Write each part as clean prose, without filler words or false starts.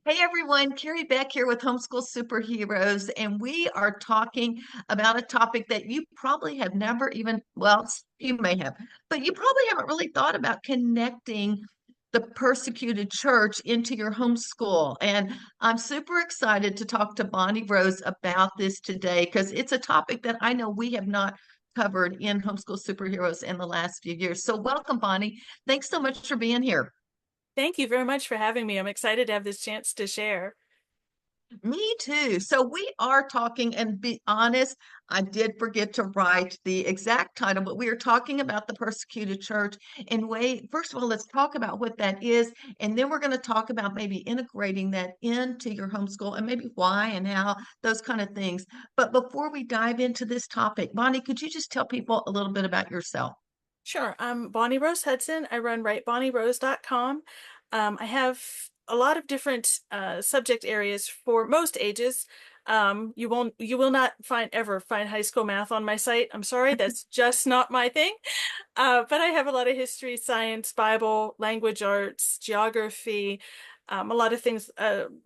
Hey everyone, Kerry Beck here with Homeschool Superheroes, and we are talking about a topic that you probably have never even, well, you may have, but you probably haven't really thought about connecting the persecuted church into your homeschool. And I'm super excited to talk to Bonnie Rose about this today because it's a topic that I know we have not covered in Homeschool Superheroes in the last few years. So welcome, Bonnie. Thanks so much for being here. Thank you very much for having me. I'm excited to have this chance to share. Me too. So we are talking, and be honest, I did forget to write the exact title, but we are talking about the persecuted church. And wait, first of all, let's talk about what that is, and then we're going to talk about maybe integrating that into your homeschool and maybe why and how, those kind of things. But before we dive into this topic, Bonnie, could you just tell people a little bit about yourself? Sure. I'm Bonnie Rose Hudson. I run writebonnierose.com. I have a lot of different subject areas for most ages. You will not ever find high school math on my site. I'm sorry, that's just not my thing. But I have a lot of history, science, Bible, language arts, geography, a lot of things.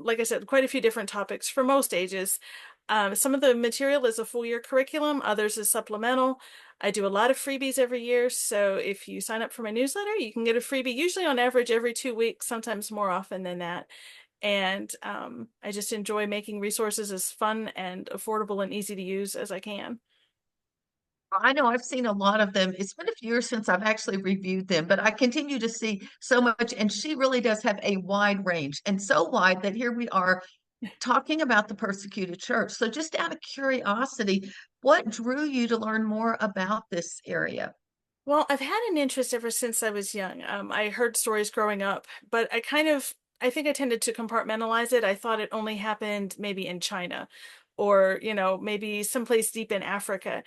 Like I said, quite a few different topics for most ages. Some of the material is a full year curriculum, others is supplemental. I do a lot of freebies every year, so if you sign up for my newsletter, you can get a freebie, usually on average every 2 weeks, sometimes more often than that. And I just enjoy making resources as fun and affordable and easy to use as I can. I know I've seen a lot of them. It's been a few years since I've actually reviewed them, but I continue to see so much. And she really does have a wide range, and so wide that here we are talking about the persecuted church. So, just out of curiosity, what drew you to learn more about this area? Well, I've had an interest ever since I was young. I heard stories growing up, but I think I tended to compartmentalize it. I thought it only happened maybe in China or, maybe someplace deep in Africa.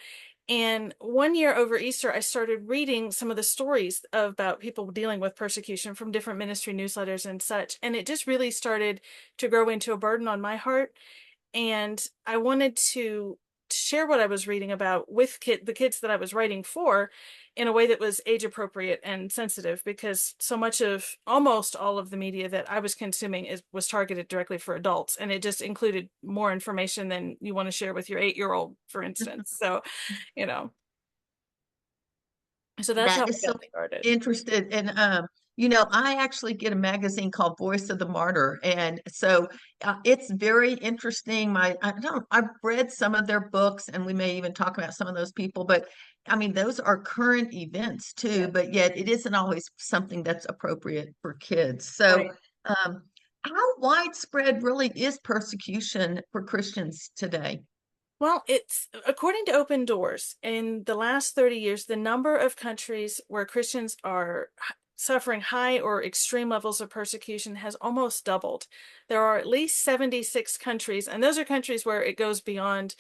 And one year over Easter, I started reading some of the stories about people dealing with persecution from different ministry newsletters and such. And it just really started to grow into a burden on my heart. And I wanted to share what I was reading about with the kids that I was writing for in a way that was age appropriate and sensitive because so much of almost all of the media that I was consuming was targeted directly for adults, and it just included more information than you want to share with your 8-year-old, for instance. So, you know, so that's how That I is so got started. interested. And, I actually get a magazine called Voice of the Martyr. And so it's very interesting. I've read some of their books and we may even talk about some of those people, but I mean, those are current events too, Yeah. but yet it isn't always something that's appropriate for kids. So, Right. um, how widespread really is persecution for Christians today? Well, it's according to Open Doors, in the last 30 years, the number of countries where Christians are suffering high or extreme levels of persecution has almost doubled. There are at least 76 countries, and those are countries where it goes beyond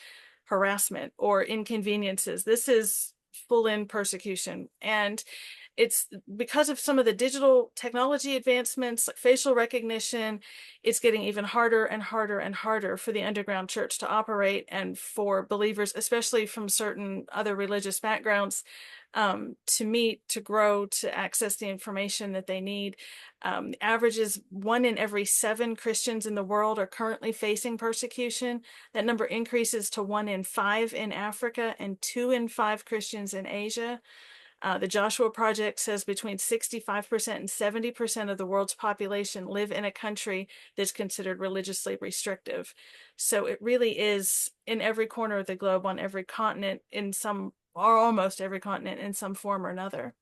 harassment or inconveniences. This is full-in persecution. And it's because of some of the digital technology advancements, like facial recognition, it's getting even harder and harder and harder for the underground church to operate and for believers, especially from certain other religious backgrounds, to meet, to grow, to access the information that they need. The average is 1 in every 7 Christians in the world are currently facing persecution. That number increases to 1 in 5 in Africa and 2 in 5 Christians in Asia. The Joshua Project says between 65% and 70% of the world's population live in a country that's considered religiously restrictive. So it really is in every corner of the globe, on every continent, in some, or almost every continent, in some form or another.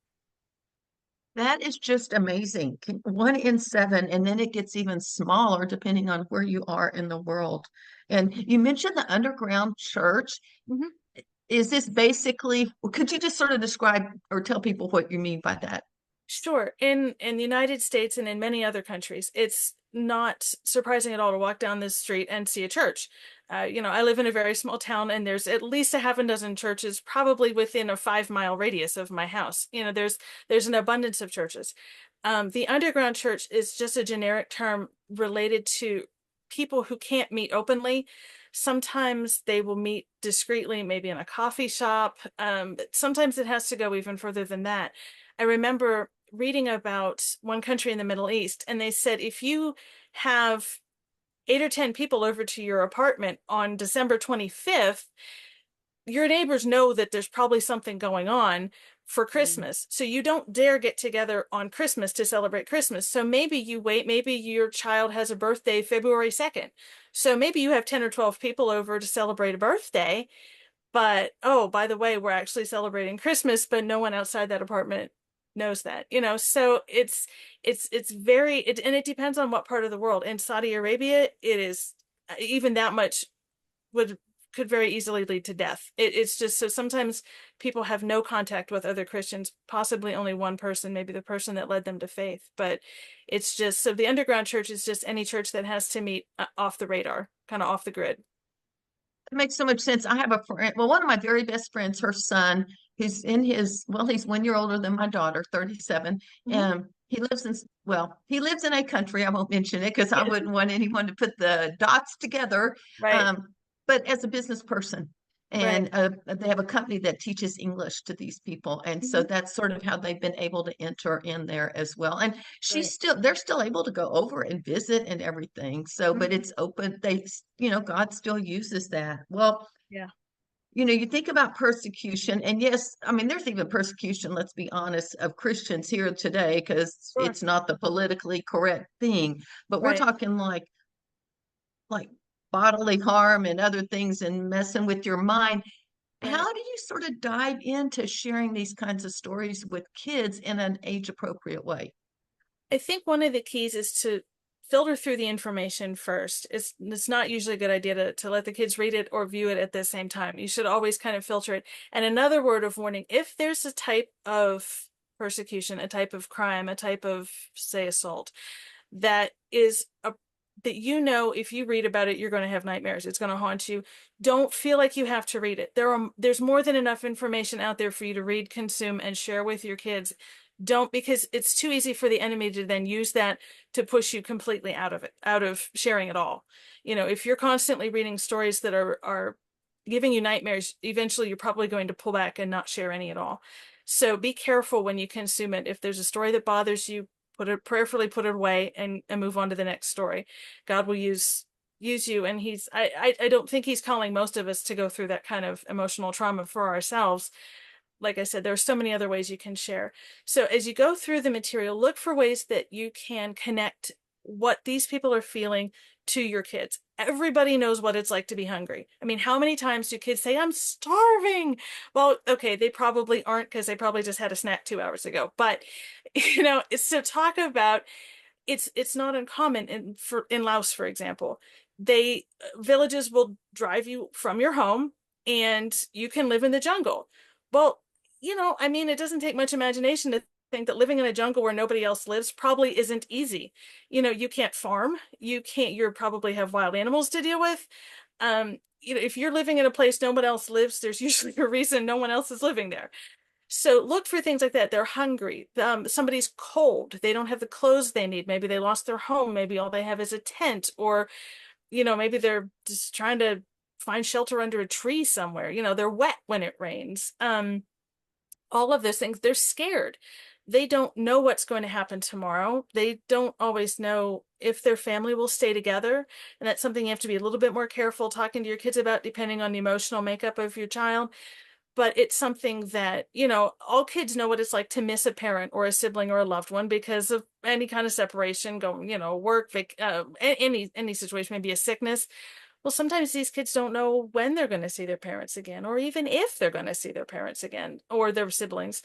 That is just amazing. 1 in 7, and then it gets even smaller depending on where you are in the world. And you mentioned the underground church. Mhm. Is this basically, could you just sort of describe or tell people what you mean by that? Sure. In the United States and in many other countries, it's not surprising at all to walk down this street and see a church. I live in a very small town, and there's at least a half a dozen churches, probably within a 5 mile radius of my house. There's an abundance of churches. The underground church is just a generic term related to people who can't meet openly. Sometimes they will meet discreetly, maybe in a coffee shop. But sometimes it has to go even further than that. I remember reading about one country in the Middle East, and they said if you have 8 or 10 people over to your apartment on December 25th, your neighbors know that there's probably something going on for Christmas. So you don't dare get together on Christmas to celebrate Christmas. So maybe you wait, maybe your child has a birthday February 2nd. So maybe you have 10 or 12 people over to celebrate a birthday, but oh, by the way, we're actually celebrating Christmas, but no one outside that apartment knows that, So it's very and it depends on what part of the world. In Saudi Arabia, it is even that much would could very easily lead to death. It's just so sometimes people have no contact with other Christians, possibly only one person, maybe the person that led them to faith. But it's just so the underground church is just any church that has to meet off the radar, kind of off the grid. It makes so much sense. I have a friend, well, one of my very best friends, her son, he's in his, well, he's 1 year older than my daughter, 37. Mhm. He lives in, well, he lives in a country, I won't mention it because I Yes. wouldn't want anyone to put the dots together. Right, Um, but as a business person, right. and they have a company that teaches English to these people. And so Mhm. that's sort of how they've been able to enter in there as well. And Right. they're still able to go over and visit and everything. So, but Mhm. it's open. God still uses that. Well, Yeah, you think about persecution, and yes, I mean, there's even persecution, let's be honest, of Christians here today because sure. it's not the politically correct thing. But we're Right, talking like bodily harm and other things and messing with your mind. right. How do you sort of dive into sharing these kinds of stories with kids in an age appropriate way? I think one of the keys is to filter through the information first. It's not usually a good idea to let the kids read it or view it at the same time. You should always kind of filter it. And another word of warning, if there's a type of persecution, a type of crime, a type of, say, assault, that is a that if you read about it, you're going to have nightmares. It's going to haunt you. Don't feel like you have to read it. There's more than enough information out there for you to read, consume, and share with your kids. Don't because it's too easy for the enemy to then use that to push you completely out of it, out of sharing at all. If you're constantly reading stories that are giving you nightmares, eventually you're probably going to pull back and not share any at all. So be careful when you consume it. If there's a story that bothers you, prayerfully put it away and move on to the next story. God will use you, and I don't think he's calling most of us to go through that kind of emotional trauma for ourselves. Like I said, there are so many other ways you can share. So as you go through the material, look for ways that you can connect what these people are feeling to your kids. Everybody knows what it's like to be hungry. I mean, how many times do kids say, I'm starving? Well, okay, they probably aren't because they probably just had a snack 2 hours ago. But, it's to talk about it's not uncommon in Laos, for example. They villages will drive you from your home and you can live in the jungle. Well, I mean, it doesn't take much imagination to think that living in a jungle where nobody else lives probably isn't easy. You can't farm, you probably have wild animals to deal with. If you're living in a place no one else lives, there's usually a reason no one else is living there. So look for things like that. They're hungry. Somebody's cold. They don't have the clothes they need. Maybe they lost their home. Maybe all they have is a tent, or, maybe they're just trying to find shelter under a tree somewhere. They're wet when it rains. All of those things, they're scared. They don't know what's going to happen tomorrow. They don't always know if their family will stay together. And that's something you have to be a little bit more careful talking to your kids about, depending on the emotional makeup of your child. But it's something that, all kids know what it's like to miss a parent or a sibling or a loved one because of any kind of separation, going, work, any situation, maybe a sickness. Well, sometimes these kids don't know when they're going to see their parents again, or even if they're going to see their parents again, or their siblings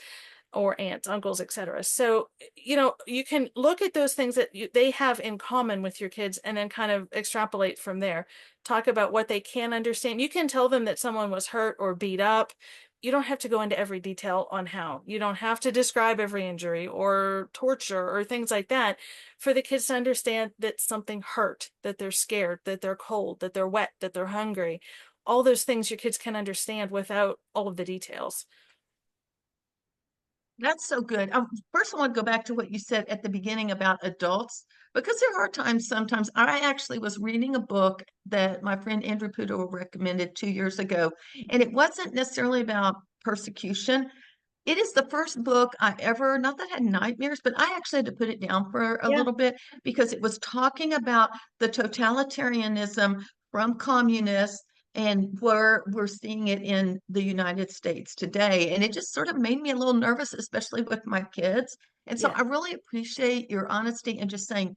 or aunts, uncles, etc. So, you can look at those things that they have in common with your kids and then kind of extrapolate from there. Talk about what they can understand. You can tell them that someone was hurt or beat up. You don't have to go into every detail on how. You don't have to describe every injury or torture or things like that for the kids to understand that something hurt, that they're scared, that they're cold, that they're wet, that they're hungry. All those things your kids can understand without all of the details. That's so good. First, I want to go back to what you said at the beginning about adults, because there are times, sometimes I actually was reading a book that my friend Andrew Pudo recommended 2 years ago, and it wasn't necessarily about persecution, It is the first book I ever, not that I had nightmares, but I actually had to put it down for a Yeah, little bit because it was talking about the totalitarianism from communists and where we're seeing it in the United States today. And it just sort of made me a little nervous, especially with my kids. And so yeah, I really appreciate your honesty and just saying,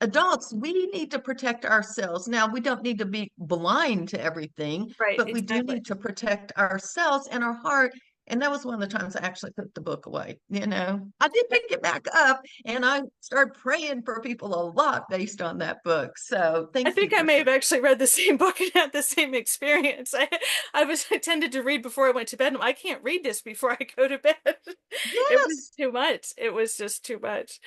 adults, we need to protect ourselves. Now, we don't need to be blind to everything, right, but we do exactly. need to protect ourselves and our heart. And that was one of the times I actually put the book away. I did pick it back up and I started praying for people a lot based on that book. So I thank you think I for may sharing. have actually read the same book and had the same experience. I tended to read before I went to bed. I can't read this before I go to bed. It was Yes, too much. It was just too much.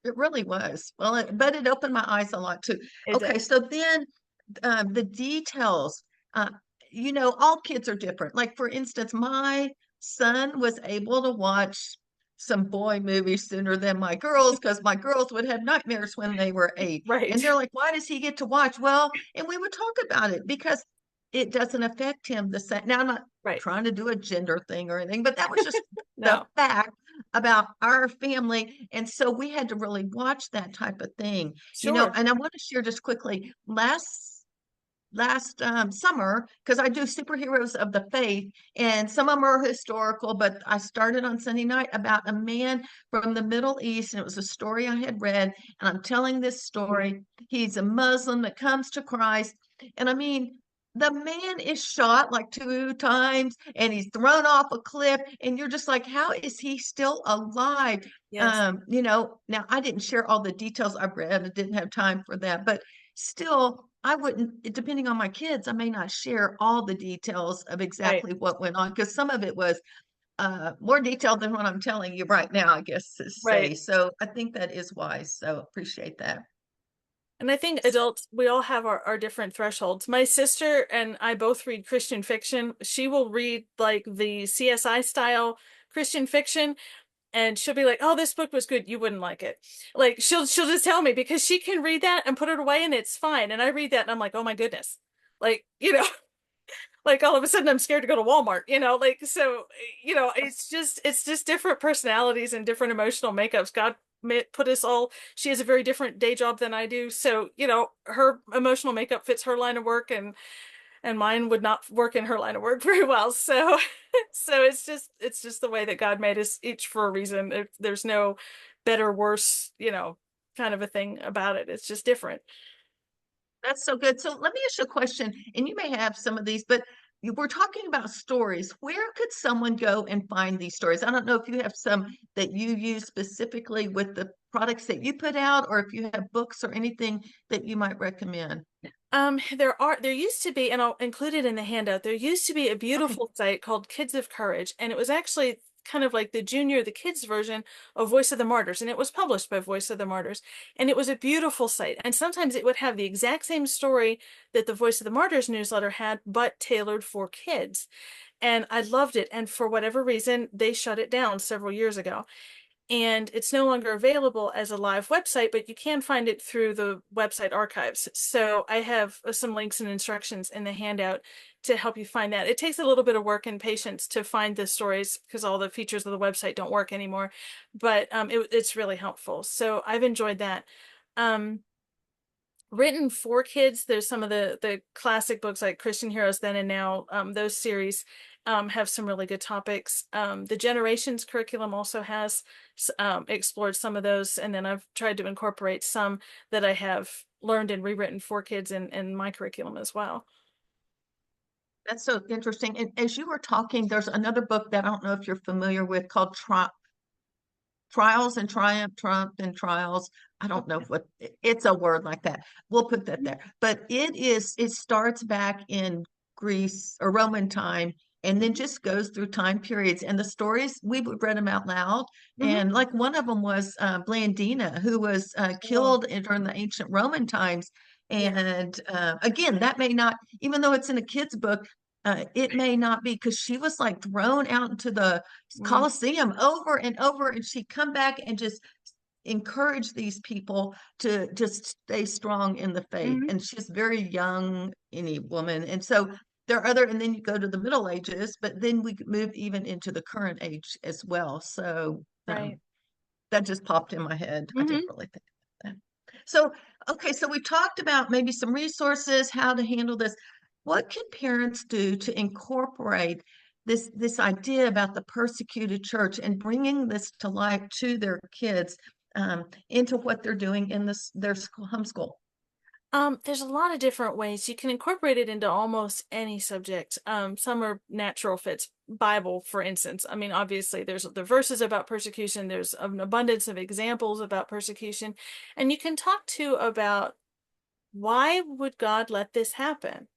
it really was. Well, but it opened my eyes a lot too. It Okay, did. so then the details, uh, all kids are different. Like, for instance, my son was able to watch some boy movies sooner than my girls because my girls would have nightmares when they were 8. And Right. they're like, why does he get to watch? Well, and we would talk about it because it doesn't affect him the same. Now, I'm not Right. trying to do a gender thing or anything, but that was just the No. fact about our family. And so we had to really watch that type of thing, Sure. and I want to share just quickly last summer because I do superheroes of the faith, and some of them are historical. But I started on Sunday night about a man from the Middle East, and it was a story I had read. And I'm telling this story. He's a Muslim that comes to Christ, and I mean, the man is shot like 2 times, and he's thrown off a cliff, and you're just like, how is he still alive? Yes. Now I didn't share all the details I've read. I didn't have time for that, but still, I wouldn't, depending on my kids, I may not share all the details of Right. exactly what went on because some of it was more detailed than what I'm telling you right now, I guess to Right. say. So I think that is wise. So appreciate that. And I think adults, we all have our different thresholds. My sister and I both read Christian fiction. She will read like the CSI style Christian fiction, and she'll be like, "Oh, this book was good. You wouldn't like it." Like she'll just tell me because she can read that and put it away and it's fine. And I read that and I'm like, "Oh my goodness." Like, like all of a sudden I'm scared to go to Walmart, like so, it's just different personalities and different emotional makeups. God put us all, she has a very different day job than I do. So, her emotional makeup fits her line of work, and mine would not work in her line of work very well. So so it's just the way that God made us each for a reason. There's no better, worse, kind of a thing about it. It's just different. That's so good. So let me ask you a question, and you may have some of these, but we're talking about stories. Where could someone go and find these stories? I don't know if you have some that you use specifically with the products that you put out, or if you have books or anything that you might recommend. There used to be, and I'll include it in the handout, there used to be a Okay. beautiful site called Kids of Courage, and it was actually kind of like the junior, the kids version of Voice of the Martyrs, and it was published by Voice of the Martyrs, and it was a beautiful site. And sometimes it would have the exact same story that the Voice of the Martyrs newsletter had, but tailored for kids. And I loved it. And for whatever reason, they shut it down several years ago, and it's no longer available as a live website, but you can find it through the website archives. So I have some links and instructions in the handout to help you find that. It takes a little bit of work and patience to find the stories because all the features of the website don't work anymore, but it's really helpful. So I've enjoyed that. Um, Written for kids, there's some of the classic books like Christian Heroes Then and Now. Those series have some really good topics. The Generations curriculum also has explored some of those, and then I've tried to incorporate some that I have learned and rewritten for kids in my curriculum as well. That's so interesting. And as you were talking, there's another book that I don't know if you're familiar with called Trials and Triumph and Trials. I don't know what it's a word like that. We'll put that there. But it starts back in Greece or Roman time and then just goes through time periods. And the stories, we would read them out loud. Mm-hmm. And like one of them was Blandina, who was Oh, killed during the ancient Roman times. yeah. And again, that may not, even though it's in a kid's book, it may not be because she was like thrown out into the Mm, Colosseum over and over, and she'd come back and just encourage these people to just stay strong in the faith. hmm And she's very young, any woman. And so there are other, and then you go to the Middle Ages, but then we could move even into the current age as well. So Right. that just popped in my head. I Hmm. didn't really think of that. So, okay, so we talked about maybe some resources, how to handle this. What can parents do to incorporate this idea about the persecuted church and bringing this to life to their kids, into what they're doing in their school, homeschool? There's a lot of different ways you can incorporate it into almost any subject. Some are natural fits. Bible, for instance. I mean, obviously, there's the verses about persecution. There's an abundance of examples about persecution, and you can talk too about why would God let this happen?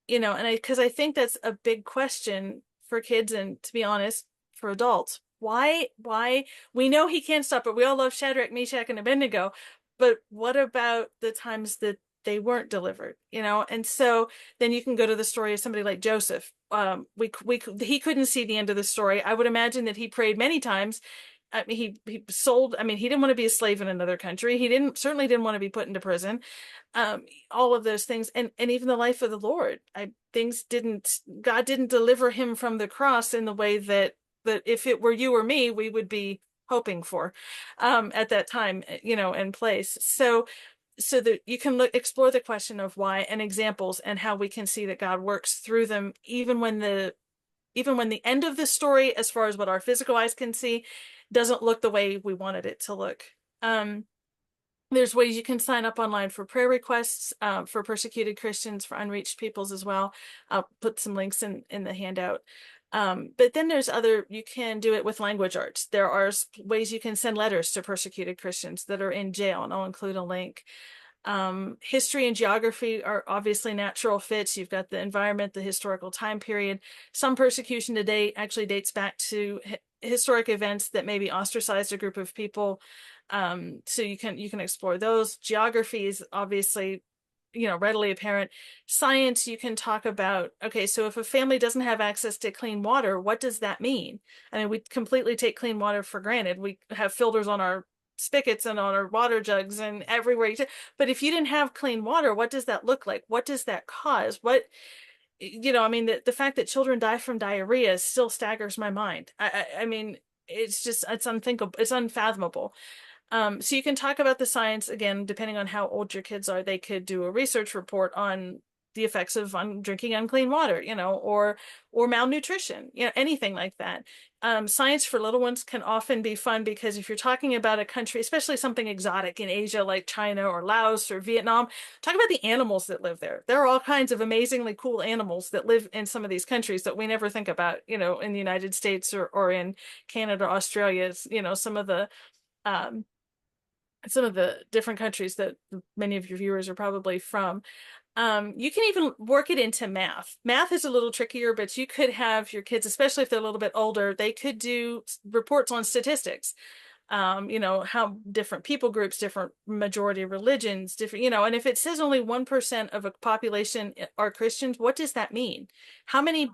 And because I think that's a big question for kids, and to be honest, for adults. Why we know he can't stop it. We all love Shadrach, Meshach, and Abednego, but what about the times that they weren't delivered? And so then you can go to the story of somebody like Joseph. He couldn't see the end of the story. I would imagine that he prayed many times. I mean, he sold. I mean, he didn't want to be a slave in another country. He certainly didn't want to be put into prison. All of those things, and even the life of the Lord. God didn't deliver him from the cross in the way that if it were you or me, we would be hoping for, at that time, and place. So that you can explore the question of why and examples and how we can see that God works through them, even when the end of the story, as far as what our physical eyes can see, doesn't look the way we wanted it to look. Um, there's ways you can sign up online for prayer requests, for persecuted Christians, for unreached peoples as well. I'll put some links in the handout. But then you can do it with language arts. There are ways you can send letters to persecuted Christians that are in jail, and I'll include a link. History and geography are obviously natural fits. You've got the environment, the historical time period. Some persecution today actually dates back to historic events that maybe ostracized a group of people. So you can explore those. Geography is obviously, readily apparent. Science, you can talk about, okay, so if a family doesn't have access to clean water, what does that mean? I mean, we completely take clean water for granted. We have filters on our spigots and on our water jugs and everywhere but if you didn't have clean water, what does that look like? What does that cause? I mean, the fact that children die from diarrhea still staggers my mind. I mean, it's unthinkable, it's unfathomable. So you can talk about the science again, depending on how old your kids are. They could do a research report on the effects of drinking unclean water, or malnutrition, anything like that. Science for little ones can often be fun because if you're talking about a country, especially something exotic in Asia like China or Laos or Vietnam, talk about the animals that live there. There are all kinds of amazingly cool animals that live in some of these countries that we never think about, in the United States or in Canada, Australia, um, some of the different countries that many of your viewers are probably from. You can even work it into math. Math is a little trickier, but you could have your kids, especially if they're a little bit older, they could do reports on statistics. How different people groups, different majority religions, different, and if it says only 1% of a population are Christians, what does that mean? How many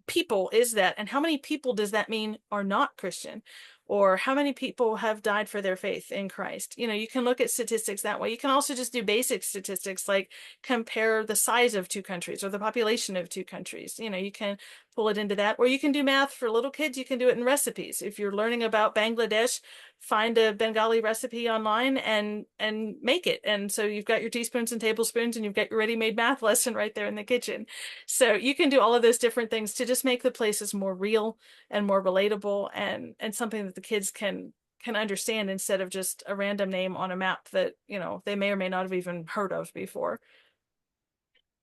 people is that? And how many people does that mean are not Christian? Or how many people have died for their faith in Christ? You can look at statistics that way. You can also just do basic statistics like compare the size of two countries or the population of two countries. You can pull it into that. Or you can do math for little kids. You can do it in recipes. If you're learning about Bangladesh, find a Bengali recipe online and make it. And so you've got your teaspoons and tablespoons and you've got your ready-made math lesson right there in the kitchen. So you can do all of those different things to just make the places more real and more relatable and something that the kids can understand instead of just a random name on a map that, they may or may not have even heard of before.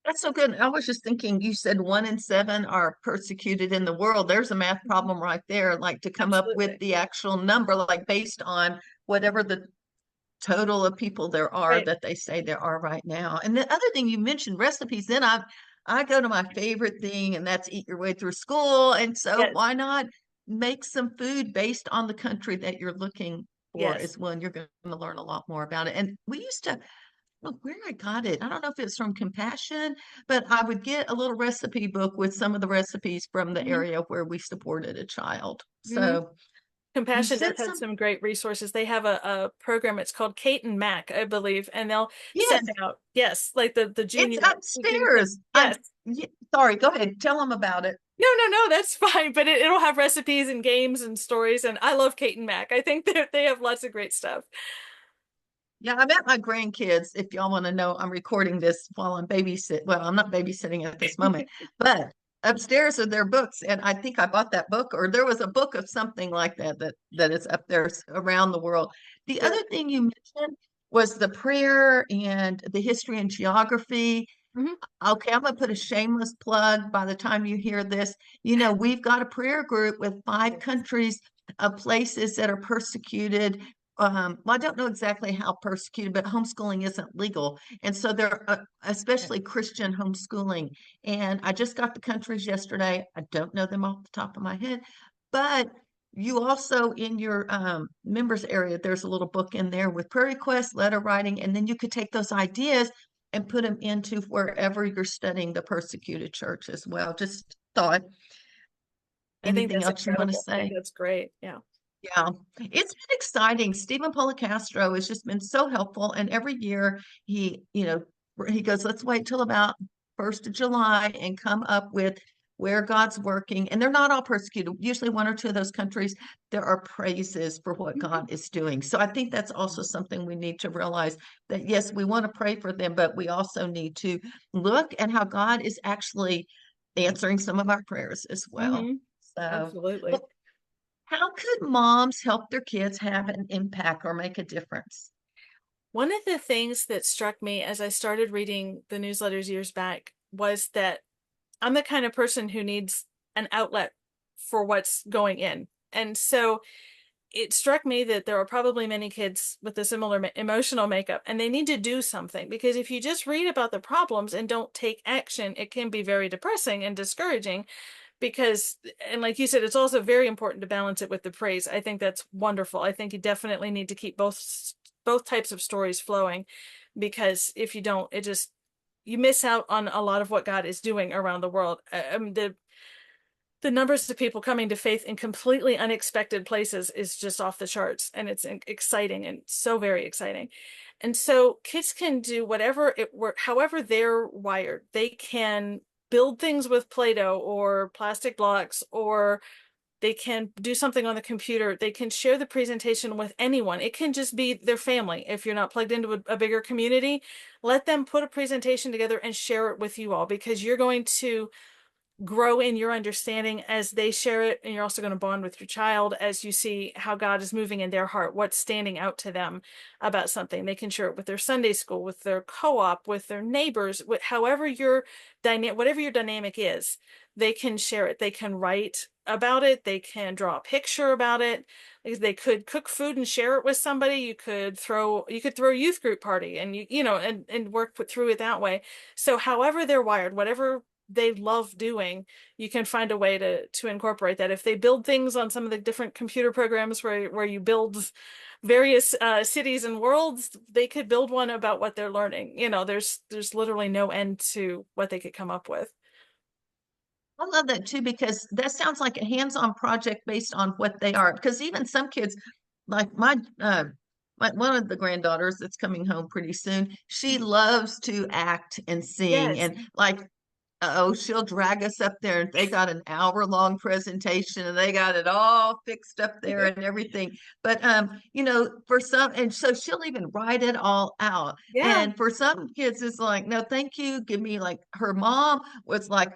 That's so good. I was just thinking, you said 1 in 7 are persecuted in the world. There's a math problem right there, like to come up with Absolutely. the actual number, like based on whatever the total of people there are Right. that they say there are right now. And the other thing you mentioned, recipes, then I go to my favorite thing, and that's eat your way through school. And so Yes. why not make some food based on the country that you're looking for Yes. as well? And you're going to learn a lot more about it. And we used to look where I got it. I don't know if it's from Compassion, but I would get a little recipe book with some of the recipes from the Hmm. area where we supported a child. Hmm. So You Compassion does said have some, some great resources. They have a program, it's called Kate and Mac, I believe, and they'll yes, send out, yes, like the it's junior upstairs. yes. Sorry, go ahead. Tell them about it. No, no, no, that's fine. But it'll have recipes and games and stories. And I love Kate and Mac. I think that they have lots of great stuff. Yeah, I met my grandkids. If y'all want to know, I'm recording this while I'm Well, I'm not babysitting at this moment, but upstairs are their books, and I think I bought that book, or there was a book of something like that is up there around the world. The There. other thing you mentioned was the prayer and the history and geography. Mhm. Okay, I'm gonna put a shameless plug by the time you hear this. We've got a prayer group with five Yes. countries of places that are persecuted. Well, I don't know exactly how persecuted, but homeschooling isn't legal. And so they're especially Christian homeschooling. And I just got the countries yesterday. I don't know them off the top of my head, but you also in your members area, there's a little book in there with prayer requests, letter writing, and then you could take those ideas and put them into wherever you're studying the persecuted church as well. Just thought, I think anything that's else you want to incredible. I think say? that's great. Yeah. Yeah, it's been exciting. Stephen Policastro has just been so helpful. And every year he goes, let's wait till about 1st of July and come up with where God's working. And they're not all persecuted. Usually one or two of those countries, there are praises for what Mhm. God is doing. So I think that's also something we need to realize that yes, we want to pray for them, but we also need to look at how God is actually answering some of our prayers as well. Mhm. So, Absolutely. well, how could moms help their kids have an impact or make a difference? One of the things that struck me as I started reading the newsletters years back was that I'm the kind of person who needs an outlet for what's going in. And so it struck me that there are probably many kids with a similar emotional makeup, and they need to do something, because if you just read about the problems and don't take action, it can be very depressing and discouraging. Because, and like you said, it's also very important to balance it with the praise. I think that's wonderful. I think you definitely need to keep both types of stories flowing, because if you don't, it just, you miss out on a lot of what God is doing around the world. The numbers of people coming to faith in completely unexpected places is just off the charts, and it's exciting and so very exciting. And so kids can do whatever it work, however they're wired. They can build things with Play-Doh or plastic blocks, or they can do something on the computer. They can share the presentation with anyone. It can just be their family. If you're not plugged into a bigger community, let them put a presentation together and share it with you all, because you're going to grow in your understanding as they share it, and you're also going to bond with your child as you see how God is moving in their heart, what's standing out to them about something. They can share it with their Sunday school, with their co-op, with their neighbors, with however your whatever your dynamic is, they can share it. They can write about it, they can draw a picture about it. They could cook food and share it with somebody. You could throw a youth group party, and and work through it that way. So however they're wired, whatever they love doing, you can find a way to incorporate that. If they build things on some of the different computer programs where you build various cities and worlds, they could build one about what they're learning. There's literally no end to what they could come up with. I love that too, because that sounds like a hands-on project based on what they are. Because even some kids, like my one of the granddaughters that's coming home pretty soon, she loves to act and sing. Yes. And like oh, she'll drag us up there. They got an hour-long presentation and they got it all fixed up there and everything. But for some, and so she'll even write it all out. Yeah. And for some kids, it's like, no, thank you. Give me like her mom was like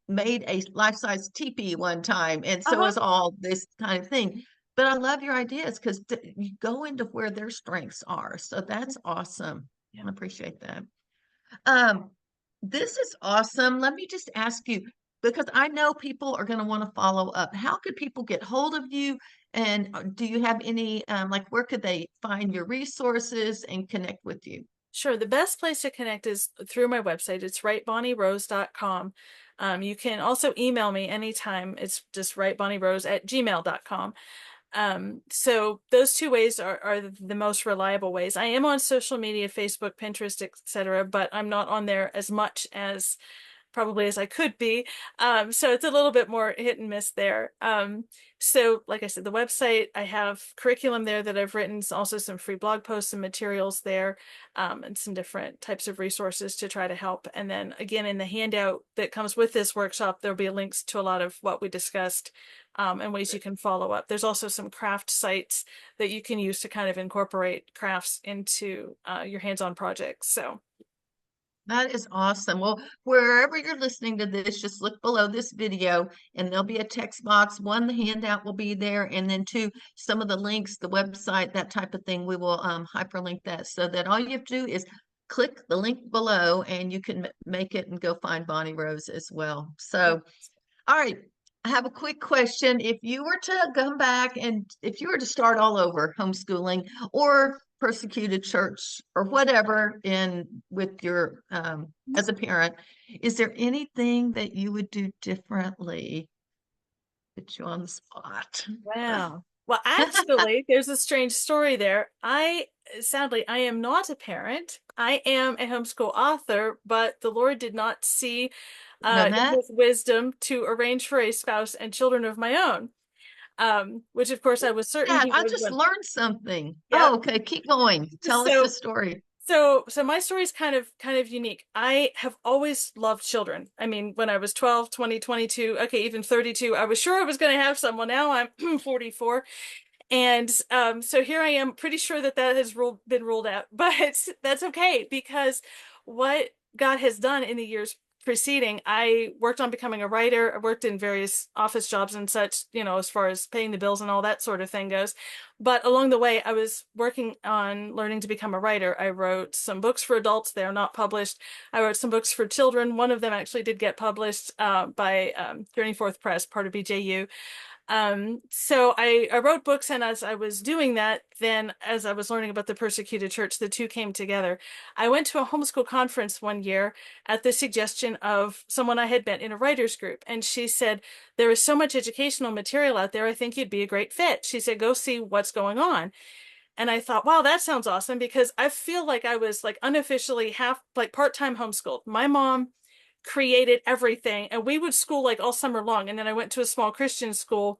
made a life-size teepee one time. And so Uh-huh. is all this kind of thing. But I love your ideas because you go into where their strengths are. So that's awesome. Yeah. I appreciate that. Um, this is awesome. Let me just ask you, because I know people are going to want to follow up. How could people get hold of you? And do you have any, like, where could they find your resources and connect with you? Sure. The best place to connect is through my website. It's writebonnierose.com. You can also email me anytime. It's just writebonnierose@gmail.com. So those two ways are the most reliable ways. I am on social media, Facebook, Pinterest, etc., but I'm not on there as much as probably as I could be. So it's a little bit more hit and miss there. So like I said, the website, I have curriculum there that I've written, also some free blog posts and materials there, and some different types of resources to try to help. And then again, in the handout that comes with this workshop, there'll be links to a lot of what we discussed, and ways you can follow up. There's also some craft sites that you can use to kind of incorporate crafts into your hands-on projects. So That is awesome. Well, wherever you're listening to this, just look below this video and there'll be a text box. One, the handout will be there, and then two, some of the links, the website, that type of thing. We will hyperlink that so that all you have to do is click the link below and you can make it and go find Bonnie Rose as well. So, all right. I have a quick question. If you were to come back and if you were to start all over homeschooling or persecuted church or whatever in with your as a parent, is there anything that you would do differently? Put you on the spot. wow. Well, actually, there's a strange story there. Sadly, I am not a parent. I am a homeschool author, but the Lord did not see Know in that? his wisdom to arrange for a spouse and children of my own. Which of course I was certain Dad, he I would just when, learned something. yeah. Oh, okay, keep going. Tell us the So story. so my story is kind of unique. I have always loved children. I mean, when I was 12, 20, 22, okay, even 32, I was sure I was going to have someone. Now I'm 44. And so here I am, pretty sure that has been ruled out, but that's okay because what God has done in the years preceding, I worked on becoming a writer. I worked in various office jobs and such, as far as paying the bills and all that sort of thing goes. But along the way, I was working on learning to become a writer. I wrote some books for adults. They are not published. I wrote some books for children. One of them actually did get published by Journey Forth Press, part of BJU. So I wrote books, and as I was doing that, then as I was learning about the persecuted church, the two came together. I went to a homeschool conference one year at the suggestion of someone I had met in a writers group, and she said, there is so much educational material out there, I think you'd be a great fit. She said, go see what's going on. And I thought, wow, that sounds awesome, because I feel like I was like unofficially half like part-time homeschooled. My mom created everything, and we would school like all summer long, and then I went to a small Christian school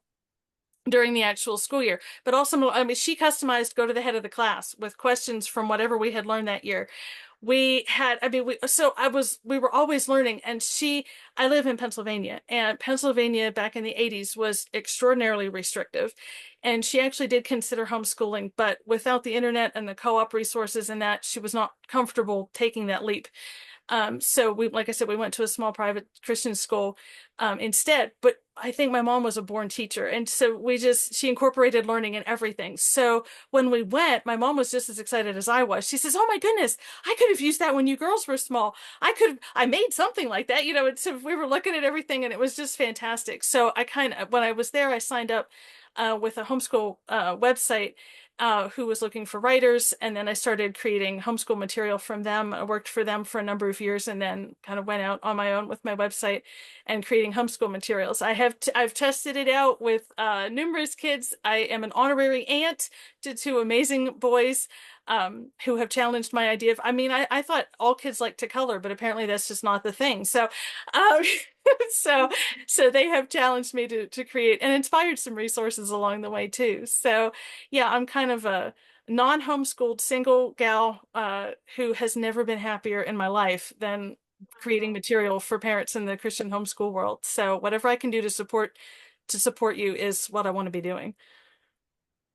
during the actual school year. But also, I mean, she customized go to the head of the class with questions from whatever we had learned that year. We had, I mean, we were always learning. And I live in Pennsylvania, and Pennsylvania back in the 80s was extraordinarily restrictive. And she actually did consider homeschooling, but without the internet and the co-op resources and that, she was not comfortable taking that leap. So like I said, we went to a small private Christian school instead. But I think my mom was a born teacher, and so she incorporated learning in everything. So when we went, my mom was just as excited as I was. She says, "Oh my goodness, I could have used that when you girls were small. I made something like that, And so we were looking at everything, and it was just fantastic. So when I was there, I signed up with a homeschool website who was looking for writers. And then I started creating homeschool material from them. I worked for them for a number of years, and then kind of went out on my own with my website and creating homeschool materials. I've tested it out with numerous kids. I am an honorary aunt to two amazing boys who have challenged my idea of, I thought all kids like to color, but apparently that's just not the thing. So, um, so, so they have challenged me to create and inspired some resources along the way too. So yeah, I'm kind of a non-homeschooled single gal who has never been happier in my life than creating material for parents in the Christian homeschool world. So whatever I can do to support you is what I want to be doing.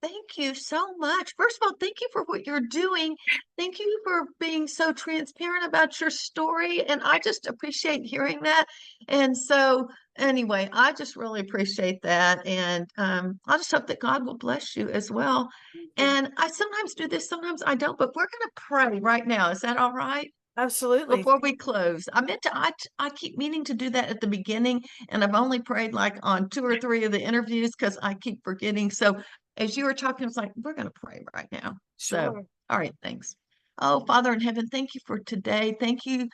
Thank you so much. First of all, thank you for what you're doing. Thank you for being so transparent about your story. And I just appreciate hearing that. And so, anyway, I just really appreciate that. And I just hope that God will bless you as well. Thank you. And I sometimes do this, sometimes I don't, but we're going to pray right now. Is that all right? Absolutely. Before we close, I keep meaning to do that at the beginning, and I've only prayed like on two or three of the interviews because I keep forgetting. So as you were talking, it's like, we're going to pray right now. So, Sure. all right, thanks. Oh, Father in heaven, thank you for today. Thank you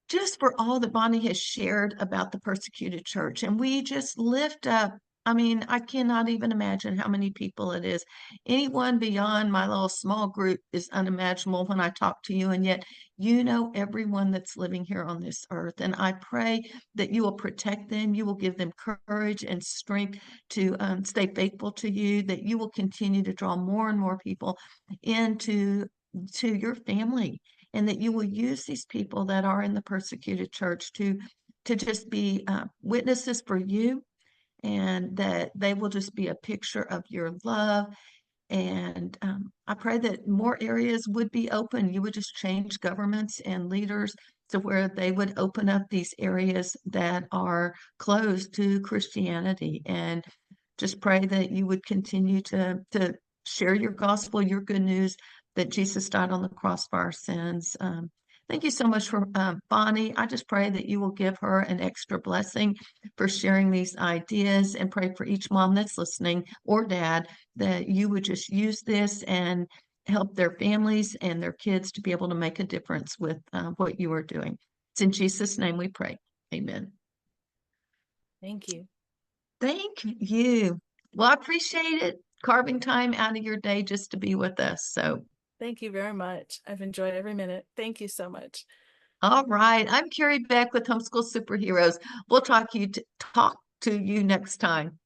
just for all that Bonnie has shared about the persecuted church. And we just lift up I mean, I cannot even imagine how many people it is. Anyone beyond my little small group is unimaginable when I talk to you, and yet you know everyone that's living here on this earth. And I pray that you will protect them, you will give them courage and strength to stay faithful to you, that you will continue to draw more and more people into your family, and that you will use these people that are in the persecuted church to just be witnesses for you, and that they will just be a picture of your love. And I pray that more areas would be open. You would just change governments and leaders to where they would open up these areas that are closed to Christianity, and just pray that you would continue to share your gospel, your good news that Jesus died on the cross for our sins. Thank you so much for Bonnie. I just pray that you will give her an extra blessing for sharing these ideas, and pray for each mom that's listening or dad that you would just use this and help their families and their kids to be able to make a difference with what you are doing. It's in Jesus' name we pray. Amen. Thank you. Thank you. Well, I appreciate it carving time out of your day just to be with us. So, Thank you very much. I've enjoyed every minute. Thank you so much. all right. I'm Kerry Beck with Homeschool Superheroes. We'll talk to you next time.